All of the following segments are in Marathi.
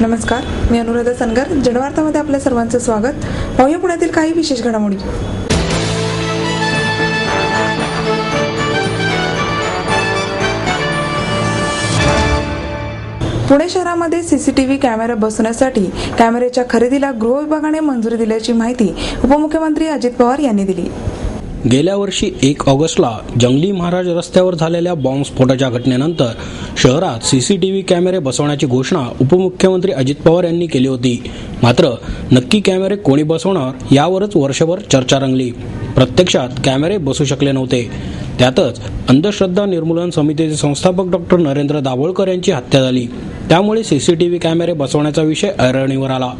नमस्कार, मी अनुराधा सनगर. जनवार्तामध्ये आपल्या सर्वांचं स्वागत. पाहूया पुण्यातील काही विशेष घडामोडी. पुणे शहरामध्ये सीसीटीव्ही कॅमेरा बसवण्यासाठी कॅमेऱ्याच्या खरेदीला गृह विभागाने मंजुरी दिल्याची माहिती उपमुख्यमंत्री अजित पवार यांनी दिली. गेल्या वर्षी 1 ऑगस्टला जंगली महाराज रस्त्यावर झालेल्या बॉम्बस्फोटाच्या घटनेनंतर शहरात सीसीटीव्ही कॅमेरे बसवण्याची घोषणा उपमुख्यमंत्री अजित पवार यांनी केली होती. मात्र नक्की कॅमेरे कोणी बसवणार यावरच वर्षभर चर्चा रंगली. प्रत्यक्षात कॅमेरे बसू शकले नव्हते. त्यातच अंधश्रद्धा निर्मूलन समितीचे संस्थापक डॉक्टर नरेंद्र दाभोळकर यांची हत्या झाली. त्यामुळे सीसीटीव्ही कॅमेरे बसवण्याचा विषय ऐरणीवर आला.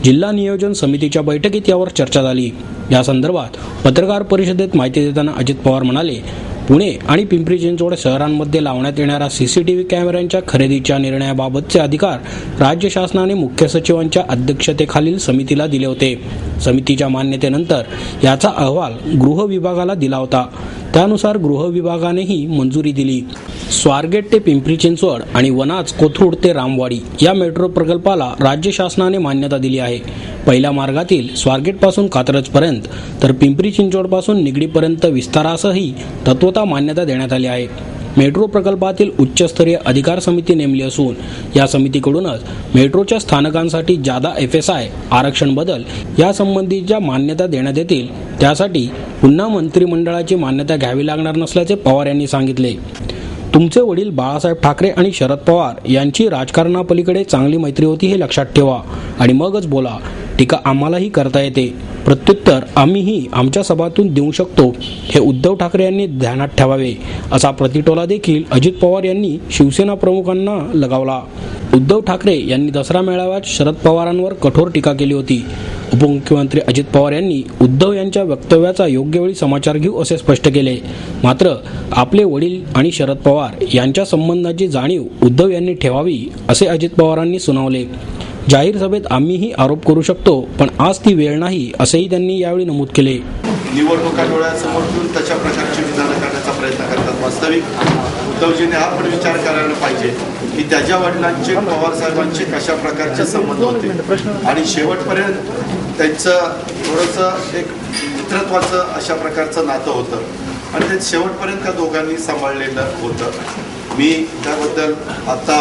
जिल्हा नियोजन समितीच्या बैठकीत यावर चर्चा झाली. या संदर्भात पत्रकार परिषदेत माहिती देताना अजित पवार म्हणाले, पुणे आणि पिंपरी चिंचवड शहरांमध्ये लावण्यात येणाऱ्या सीसीटीव्ही कॅमेऱ्यांच्या खरेदीच्या निर्णयाबाबतचे अधिकार राज्य शासनाने मुख्य सचिवांच्या अध्यक्षतेखालील समितीला दिले होते. समितीच्या मान्यतेनंतर याचा अहवाल गृह विभागाला दिला होता. त्यानुसार गृह विभागानेही मंजुरी दिली. स्वारगेट ते पिंपरी चिंचवड आणि वनाज कोथरूड ते रामवाडी या मेट्रो प्रकल्पाला राज्य शासनाने मान्यता दिली आहे. पहिल्या मार्गातील स्वारगेट पासून कात्रजपर्यंत तर पिंपरी चिंचवड पासून निगडीपर्यंत विस्तारासही तत्वता मान्यता देण्यात आली आहे. मेट्रो प्रकल्पातील उच्चस्तरीय अधिकार समिती नेमली असून या समितीकडूनच मेट्रोच्या स्थानकांसाठी जादा FSI आरक्षण बदल यासंबंधीच्या मान्यता देण्यात येतील. त्यासाठी पुन्हा मंत्रिमंडळाची मान्यता घ्यावी लागणार नसल्याचे पवार यांनी सांगितले. तुमचे वडील बाळासाहेब ठाकरे आणि शरद पवार यांची राजकारणापलीकडे चांगली मैत्री होती हे लक्षात ठेवा आणि मगच बोला. टीका आम्हालाही करता येते, प्रत्युत्तर आम्हीही आमच्या सभातून देऊ शकतो हे उद्धव ठाकरे यांनी ध्यानात ठेवावे, असा प्रतिटोला देखील अजित पवार यांनी शिवसेना प्रमुखांना लगावला. उद्धव ठाकरे यांनी दसरा मेळाव्यात शरद पवारांवर कठोर टीका केली होती. उपमुख्यमंत्री अजित पवार यांनी उद्धव यांच्या वक्तव्याचा योग्य वेळी समाचार घेऊ असे स्पष्ट केले. मात्र आपले वडील आणि शरद पवार यांच्या संबंधाची जाणीव उद्धव यांनी ठेवावी असे अजित पवारांनी सुनावले. जाहीर सभेत आम्हीही आरोप करू शकतो, पण आज ती वेळ नाही असेही त्यांनी यावेळी नमूद केले. निवडणुका डोळ्यासमोर ठेवून तशा प्रकारची विधानं करण्याचा प्रयत्न करतात. वास्तविक उद्धवजीने हा पण विचार करायला पाहिजे की त्याच्या वडिलांचे पवार साहेबांचे कशा प्रकारचे संबंध होते आणि शेवटपर्यंत त्यांचं थोडंसं एक मित्रत्वाचं अशा प्रकारचं नातं होतं आणि ते शेवटपर्यंत त्या दोघांनी सांभाळलेलं होतं. मी त्याबद्दल आता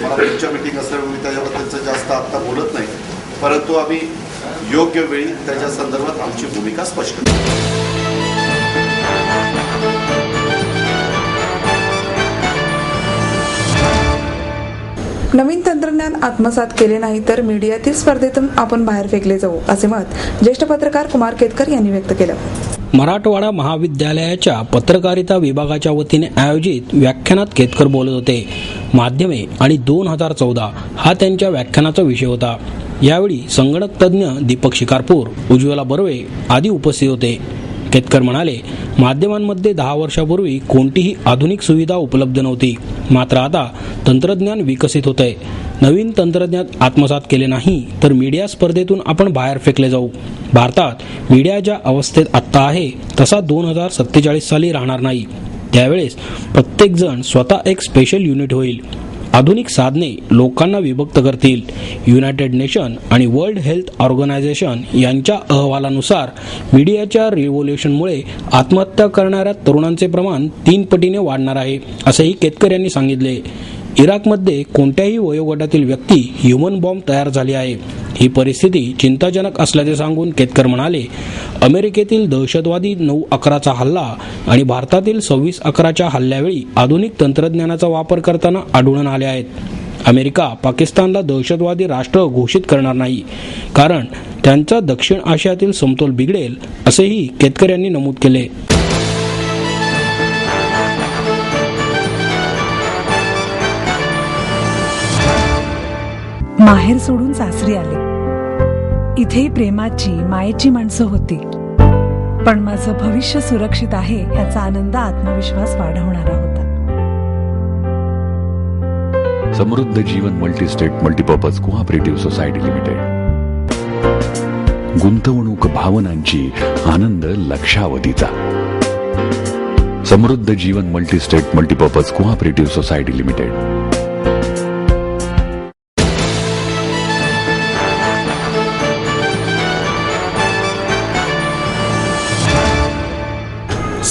मला पुढच्या मीटिंग असल्यामुळे मी त्याच्याबद्दलचं जास्त आत्ता बोलत नाही, परंतु आम्ही योग्य वेळी त्याच्या संदर्भात आमची भूमिका स्पष्ट करू. नवीन तंत्रज्ञान आत्मसात केले नाही तर मीडियातील स्पर्धेतून आपण बाहेर फेकले जाऊ, असे मत ज्येष्ठ पत्रकार कुमार केतकर यांनी व्यक्त केलं. मराठवाडा महाविद्यालयाच्या पत्रकारिता विभागाच्या वतीने आयोजित व्याख्यानात केतकर बोलत होते. माध्यमे आणि 2014 हा त्यांच्या व्याख्यानाचा विषय होता. यावेळी संगणक तज्ज्ञ दीपक शिकारपूर, उज्ज्वला बर्वे आदी उपस्थित होते. केतकर म्हणाले, माध्यमांमध्ये 10 वर्षापूर्वी कोणतीही आधुनिक सुविधा उपलब्ध नव्हती. मात्र आता तंत्रज्ञान विकसित होत आहे. नवीन तंत्रज्ञान आत्मसात केले नाही तर मीडिया स्पर्धेतून आपण बाहेर फेकले जाऊ. भारतात मीडिया ज्या अवस्थेत आत्ता आहे तसा 2047 साली राहणार नाही. त्यावेळेस प्रत्येक जण स्वतः एक स्पेशल युनिट होईल. आधुनिक साधने लोकांना विभक्त करतील. युनायटेड नेशन आणि वर्ल्ड हेल्थ ऑर्गनायझेशन यांच्या अहवालानुसार मीडियाच्या रिव्होल्यूशनमुळे आत्महत्या करणाऱ्या तरुणांचे प्रमाण 3 पटीने वाढणार आहे, असेही केतकर यांनी सांगितले. इराकमध्ये कोणत्याही वयोगटातील व्यक्ती ह्युमन बॉम्ब तयार झाली आहे. ही परिस्थिती चिंताजनक असल्याचे सांगून केतकर म्हणाले, अमेरिकेतील दहशतवादी 9/11चा हल्ला आणि भारतातील 26/11च्या हल्ल्यावेळी आधुनिक तंत्रज्ञानाचा वापर करताना आढळून आले आहेत. अमेरिका पाकिस्तानला दहशतवादी राष्ट्र घोषित करणार नाही, कारण त्यांचा दक्षिण आशियातील समतोल बिघडेल, असेही केतकर यांनी नमूद केले. माहेर सोडून सासरी आले. इथेही प्रेमाची मायेची माणसं होती, पण माझं भविष्य सुरक्षित आहे याचा आनंद आत्मविश्वास वाढवणारा होता. Samruddha Jeevan multistate multipurpose cooperative society limited. गुंतवणूक भावनांची, आनंद लक्षावधीचा. Samruddha Jeevan multistate multipurpose cooperative society limited.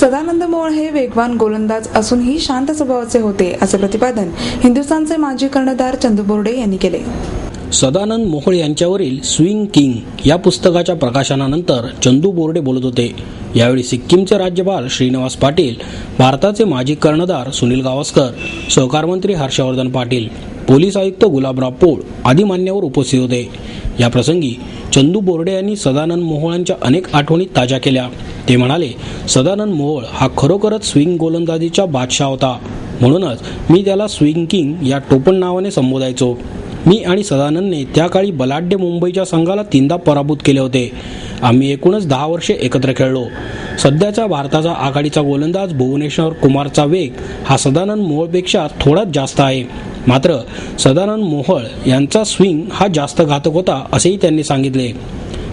Sadanand Mohol हे वेगवान गोलंदाज असूनही शांत स्वभावाचे होते, असे प्रतिपादन हिंदुस्थानचे माजी कर्णधार चंदू बोर्डे यांनी केले. सदानंद मोहोळ यांच्यावरील स्विंग किंग या पुस्तकाच्या प्रकाशनानंतर चंदू बोर्डे बोलत होते. यावेळी सिक्कीमचे राज्यपाल श्रीनिवास पाटील, भारताचे माजी कर्णधार सुनील गावस्कर, सहकार मंत्री हर्षवर्धन पाटील, पोलीस आयुक्त गुलाबराव पोळ आदी मान्यवर उपस्थित होते. या प्रसंगी चंदू बोर्डे यांनी सदानंद मोहोळांच्या अनेक आठवणी ताज्या केल्या. ते म्हणाले, सदानंद मोहोळ हा खरोखरच स्विंग गोलंदाजीचा बादशाह होता. म्हणूनच मी त्याला स्विंग किंग या टोपण नावाने संबोधायचो. मी आणि सदानंदने त्या काळी बलाढ्य मुंबईच्या संघाला 3दा पराभूत केले होते. आम्ही एकूणच 10 वर्षे एकत्र खेळलो. सध्याचा भारताचा आघाडीचा गोलंदाज भुवनेश्वर कुमारचा वेग हा सदानंद मोहोळपेक्षा थोडाच जास्त आहे. मात्र सदानंद मोहोळ यांचा स्विंग हा जास्त घातक होता, असेही त्यांनी सांगितले.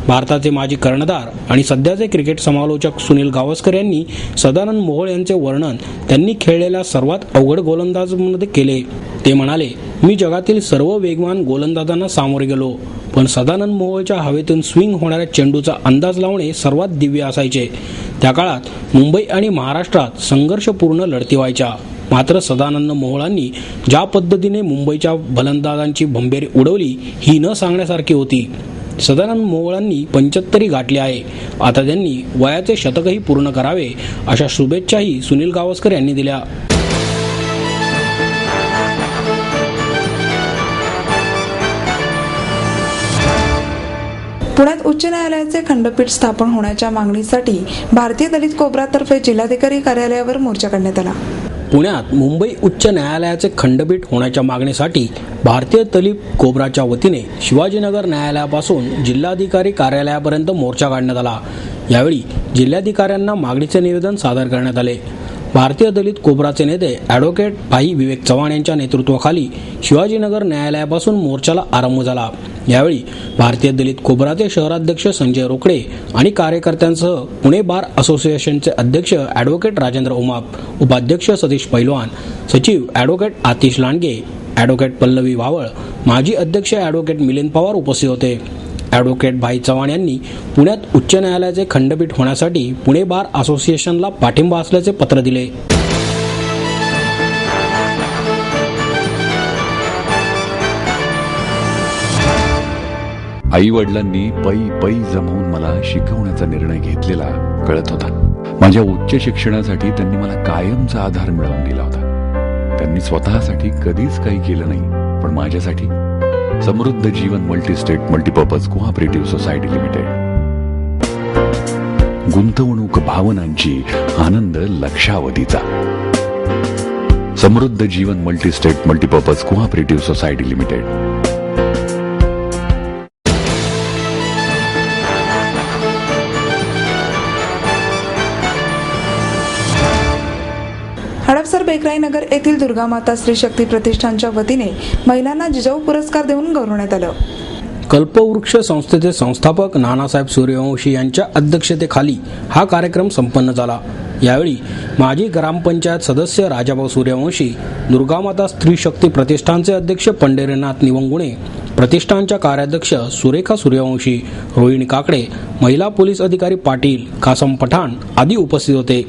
भारताचे माजी कर्णधार आणि सध्याचे क्रिकेट समालोचक सुनील गावस्कर यांनी सदानंद मोहोळ यांचे वर्णन त्यांनी खेळलेल्या सर्वात अवघड गोलंदाजांमध्ये केले. ते म्हणाले, मी जगातील सर्व वेगवान गोलंदाजांना सामोरे गेलो, पण सदानंद मोहोळच्या हवेतून स्विंग होणाऱ्या चेंडूचा अंदाज लावणे सर्वात दिव्य असायचे. त्या काळात मुंबई आणि महाराष्ट्रात संघर्षपूर्ण लढती व्हायच्या. मात्र सदानंद मोहोळांनी ज्या पद्धतीने मुंबईच्या फलंदाजांची भंबेरी उडवली ही न सांगण्यासारखी होती. सदानंद मोहोळांनी 75 गाठले आहे. आता त्यांनी वयाचे शतकही पूर्ण करावे अशा शुभेच्छाही सुनील गावस्कर यांनी दिल्या. पुण्यात उच्च न्यायालयाचे खंडपीठ स्थापन होण्याच्या मागणीसाठी भारतीय दलित कोब्रातर्फे जिल्हाधिकारी कार्यालयावर मोर्चा काढण्यात आला. पुण्यात मुंबई उच्च न्यायालयाचे खंडपीठ होण्याच्या मागणीसाठी भारतीय दलित कोब्राच्या वतीने शिवाजीनगर न्यायालयापासून जिल्हाधिकारी कार्यालयापर्यंत मोर्चा काढण्यात आला. यावेळी जिल्हाधिकाऱ्यांना मागणीचे निवेदन सादर करण्यात आले. भारतीय दलित कोब्राचे नेते ॲडव्होकेट भाई विवेक चव्हाण यांच्या नेतृत्वाखाली शिवाजीनगर न्यायालयापासून मोर्चाला आरंभ झाला. यावेळी भारतीय दलित कोब्राचे शहराध्यक्ष संजय रोकडे आणि कार्यकर्त्यांसह पुणे बार असोसिएशनचे अध्यक्ष ॲडव्होकेट राजेंद्र उमाप, उपाध्यक्ष सतीश पैलवान, सचिव ॲडव्होकेट आतिश लांडगे, ॲडव्होकेट पल्लवी वावळ, माजी अध्यक्ष ॲडव्होकेट मिलिंद पवार उपस्थित होते. ॲडव्होकेट भाई चव्हाण यांनी पुण्यात उच्च न्यायालयाचे खंडपीठ होण्यासाठी पुणे बार असोसिएशनला पाठिंबा असल्याचे पत्र दिले. आई वडिलांनी पै जमवून मला शिकवण्याचा निर्णय घेतलेला कळत होता. माझ्या उच्च शिक्षणासाठी त्यांनी मला कायमचा आधार मिळवून दिला होता. त्यांनी स्वतःसाठी कधीच काही केलं नाही, पण माझ्यासाठी Samruddha Jeevan multistate multipurpose cooperative society limited. गुंतवणूक भावनांची, आनंद लक्षावधीचा. Samruddha Jeevan multistate multipurpose cooperative society limited. Hadapsar Bekrai Nagar येथील दुर्गामाता स्त्री शक्ती प्रतिष्ठानच्या वतीने महिलांना जिजाऊ पुरस्कार देऊन गौरवण्यात आलं. कल्पवृक्ष संस्थेचे संस्थापक नानासाहेब सूर्यवंशी यांच्या अध्यक्षतेखाली हा कार्यक्रम संपन्न झाला. यावेळी माजी ग्रामपंचायत सदस्य राजाभाऊ सूर्यवंशी, दुर्गामाता स्त्री शक्ती प्रतिष्ठानचे अध्यक्ष पंढरीनाथ निवंगुणे, प्रतिष्ठानच्या कार्याध्यक्ष सुरेखा सूर्यवंशी, रोहिणी काकडे, महिला पोलीस अधिकारी पाटील, कासम पठाण आदी उपस्थित होते.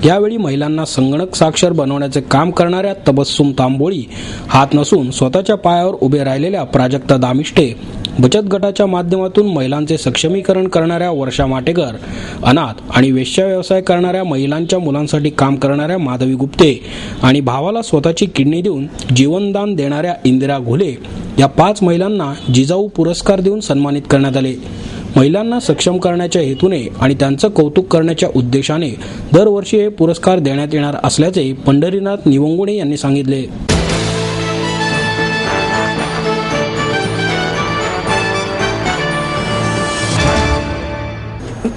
यावेळी महिलांना संगणक साक्षर बनवण्याचे काम करणाऱ्या तबस्सुम तांबोळी, हात नसून स्वतःच्या पायावर उभे राहिलेल्या प्राजक्ता दामिष्टे, बचत गटाच्या माध्यमातून महिलांचे सक्षमीकरण करणाऱ्या वर्षा माटेकर, अनाथ आणि वेश्या व्यवसाय करणाऱ्या महिलांच्या मुलांसाठी काम करणाऱ्या माधवी गुप्ते आणि भावाला स्वतःची किडनी देऊन जीवनदान देणाऱ्या इंदिरा घुले या 5 महिलांना जिजाऊ पुरस्कार देऊन सन्मानित करण्यात आले. महिलांना सक्षम करण्याच्या हेतूने आणि त्यांचं कौतुक करण्याच्या उद्देशाने दरवर्षी हे पुरस्कार देण्यात येणार असल्याचे पंढरीनाथ निवंगुणे यांनी सांगितले.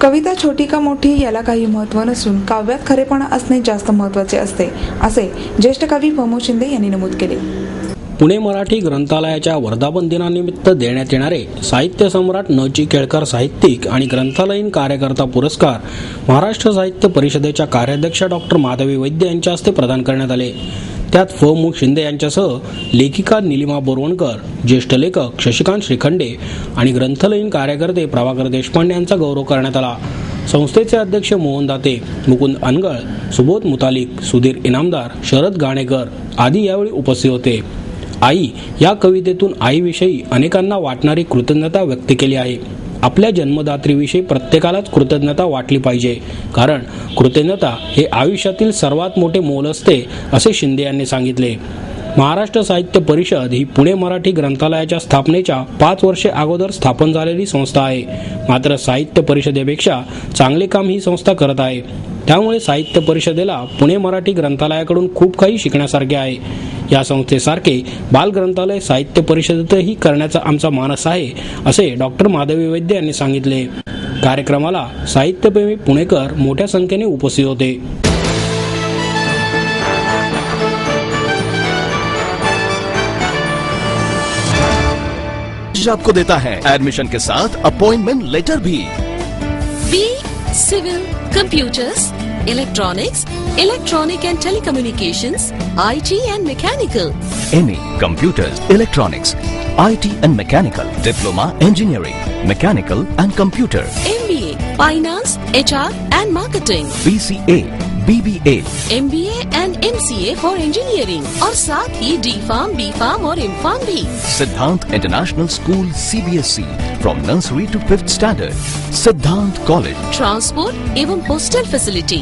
कविता छोटी का मोठी याला काही महत्त्व नसून काव्यात खरेपणा असणे जास्त महत्त्वाचे असते, असे ज्येष्ठ कवी भ.मो. शिंदे यांनी नमूद केले. पुणे मराठी ग्रंथालयाच्या वर्धापन दिनानिमित्त देण्यात येणारे साहित्य सम्राट न.चि. केळकर साहित्यिक आणि ग्रंथालयीन कार्यकर्ता पुरस्कार महाराष्ट्र साहित्य परिषदेच्या कार्याध्यक्ष डॉक्टर माधवी वैद्य यांच्या हस्ते प्रदान करण्यात आले. त्यात भ.मो. शिंदे यांच्यासह लेखिका निलिमा बोरवणकर, ज्येष्ठ लेखक शशिकांत श्रीखंडे आणि ग्रंथालयीन कार्यकर्ते प्रभाकर देशपांडे यांचा गौरव करण्यात आला. संस्थेचे अध्यक्ष मोहन दाते, मुकुंद अनगळ, सुबोध मुतालिक, सुधीर इनामदार, शरद गाणेकर आदी यावेळी उपस्थित होते. आई या कवितेतून आईविषयी अनेकांना वाटणारी कृतज्ञता व्यक्त केली आहे. आपल्या जन्मदात्रीविषयी प्रत्येकालाच कृतज्ञता वाटली पाहिजे, कारण कृतज्ञता हे आयुष्यातील सर्वात मोठे मोल असते, असे शिंदे यांनी सांगितले. महाराष्ट्र साहित्य परिषद ही पुणे मराठी ग्रंथालयाच्या स्थापनेच्या 5 वर्षे अगोदर स्थापन झालेली संस्था आहे. मात्र साहित्य परिषदेपेक्षा चांगले काम ही संस्था करत आहे. त्यामुळे साहित्य परिषदेला पुणे मराठी ग्रंथालयाकडून खूप काही शिकण्यासारखे आहे. या संस्थेसारखे बालग्रंथालय साहित्य परिषदेतही करण्याचा आमचा मानस आहे, असे डॉक्टर माधवी वैद्य यांनी सांगितले. कार्यक्रमाला साहित्यप्रेमी पुणेकर मोठ्या संख्येने उपस्थित होते. आपको देता है एडमिशन के साथ अपॉइंटमेंट लेटर भी. B civil, computers, electronics, electronic and telecommunications, IT and mechanical. MA computers, electronics, IT and mechanical, diploma engineering, mechanical and computer, MBA finance, HR and marketing, BCA, BBA, MBA and MCA for engineering और साथ ही D.Pharm, B.Pharm और M.Pharm भी. Siddhant international school CBSE from nursery to 5th standard. Siddhant college. Transport एवं हॉस्टल फैसिलिटी.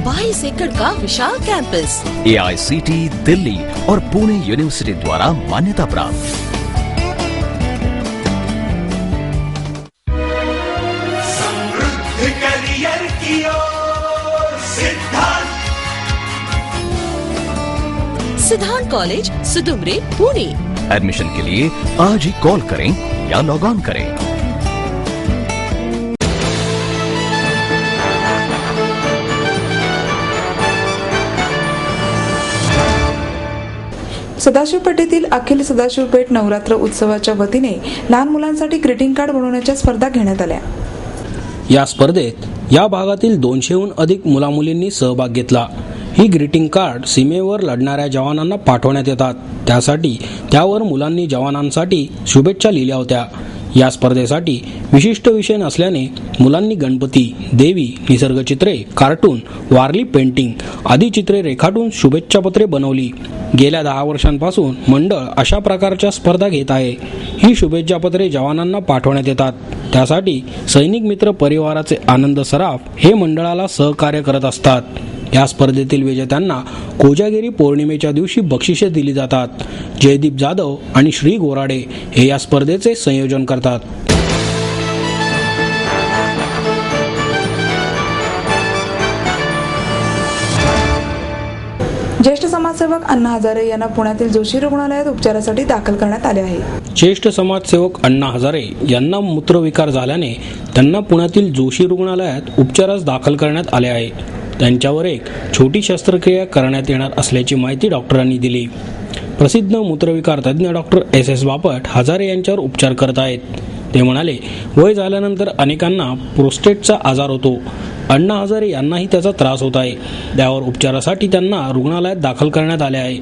22 एकड़ का विशाल कैंपस. AICT दिल्ली और पुणे यूनिवर्सिटी द्वारा मान्यता प्राप्त. सिद्धांत कॉलेज, सुदुमरे, पुणे. एडमिशन के लिए आज ही कॉल करें या लॉग ऑन करें. सदाशिवपेठेतील अखिल सदाशिवपेठ नवरात्र उत्सवाच्या वतीने लहान मुलांसाठी ग्रीटिंग कार्ड बनवण्याच्या स्पर्धा घेण्यात आल्या. या स्पर्धेत या भागातील 200हून अधिक मुलामुलींनी सहभाग घेतला. ही ग्रीटिंग कार्ड सीमेवर लढणाऱ्या जवानांना पाठवण्यात येतात. त्यासाठी त्यावर मुलांनी जवानांसाठी शुभेच्छा लिहिल्या होत्या. या स्पर्धेसाठी विशिष्ट विषय नसल्याने मुलांनी गणपती, देवी, निसर्गचित्रे, कार्टून, वारली पेंटिंग आदी चित्रे रेखाटून शुभेच्छापत्रे बनवली. गेल्या 10 वर्षांपासून मंडळ अशा प्रकारच्या स्पर्धा घेत आहे. ही शुभेच्छापत्रे जवानांना पाठवण्यात येतात. त्यासाठी सैनिक मित्र परिवाराचे आनंद सराफ हे मंडळाला सहकार्य करत असतात. या स्पर्धेतील विजेत्यांना कोजागिरी पौर्णिमेच्या दिवशी बक्षिसे दिली जातात. जयदीप जाधव आणि श्री गोराडे हे या स्पर्धेचे संयोजन करतात. ज्येष्ठ समाजसेवक अण्णा हजारे यांना पुण्यातील जोशी रुग्णालयात उपचारासाठी दाखल करण्यात आले आहे. ज्येष्ठ समाजसेवक अण्णा हजारे यांना मूत्रविकार झाल्याने त्यांना पुण्यातील जोशी रुग्णालयात उपचारास दाखल करण्यात आले आहे. त्यांच्यावर एक छोटी शस्त्रक्रिया करण्यात येणार असल्याची माहिती डॉक्टरांनी दिली. प्रसिद्ध मूत्रविकार तज्ज्ञ डॉक्टर SS बापट हजारे यांच्यावर उपचार करत आहेत. ते म्हणाले, वय झाल्यानंतर अनेकांना प्रोस्टेटचा आजार होतो. अण्णा हजारे यांनाही त्याचा त्रास होत आहे. त्यावर उपचारासाठी त्यांना रुग्णालयात दाखल करण्यात आले आहे.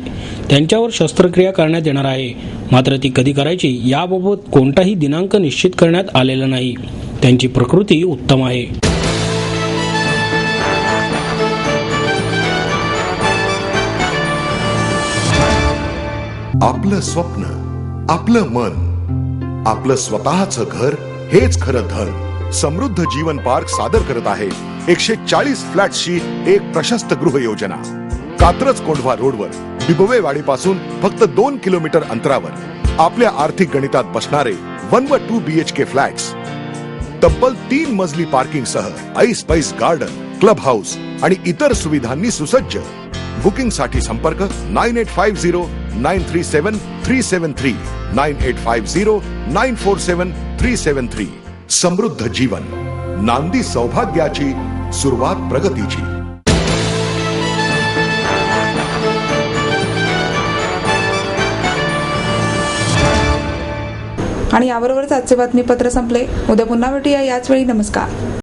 त्यांच्यावर शस्त्रक्रिया करण्यात येणार आहे. मात्र ती कधी करायची याबाबत कोणताही दिनांक निश्चित करण्यात आलेला नाही. त्यांची प्रकृती उत्तम आहे. आपलं स्वप्न, आपलं मन, आपलं स्वतःचं घर हेच खरं धन. समृद्ध जीवन पार्क सादर करत आहे 140 फ्लॅट्सची एक प्रशस्त गृह योजना. कात्रज कोंढवा रोडवर बिबवेवाडीपासून फक्त 2 किलोमीटर अंतरावर आपल्या आर्थिक गणितात बसणारे 1 व 2 BHK फ्लॅट्स. तब्बल 3 मजली पार्किंग सह ऐस पैस गार्डन, क्लब हाऊस आणि इतर सुविधांनी सुसज्ज. बुकिंग साठी संपर्क 9850937373 9850947373. समृद्ध जीवन, नांदी सौभाग्याची, सुरुवात प्रगतीची. आणि याबरोबरच आजचे बातमीपत्र संपले. उद्या पुन्हा भेटूया याच वेळी. नमस्कार.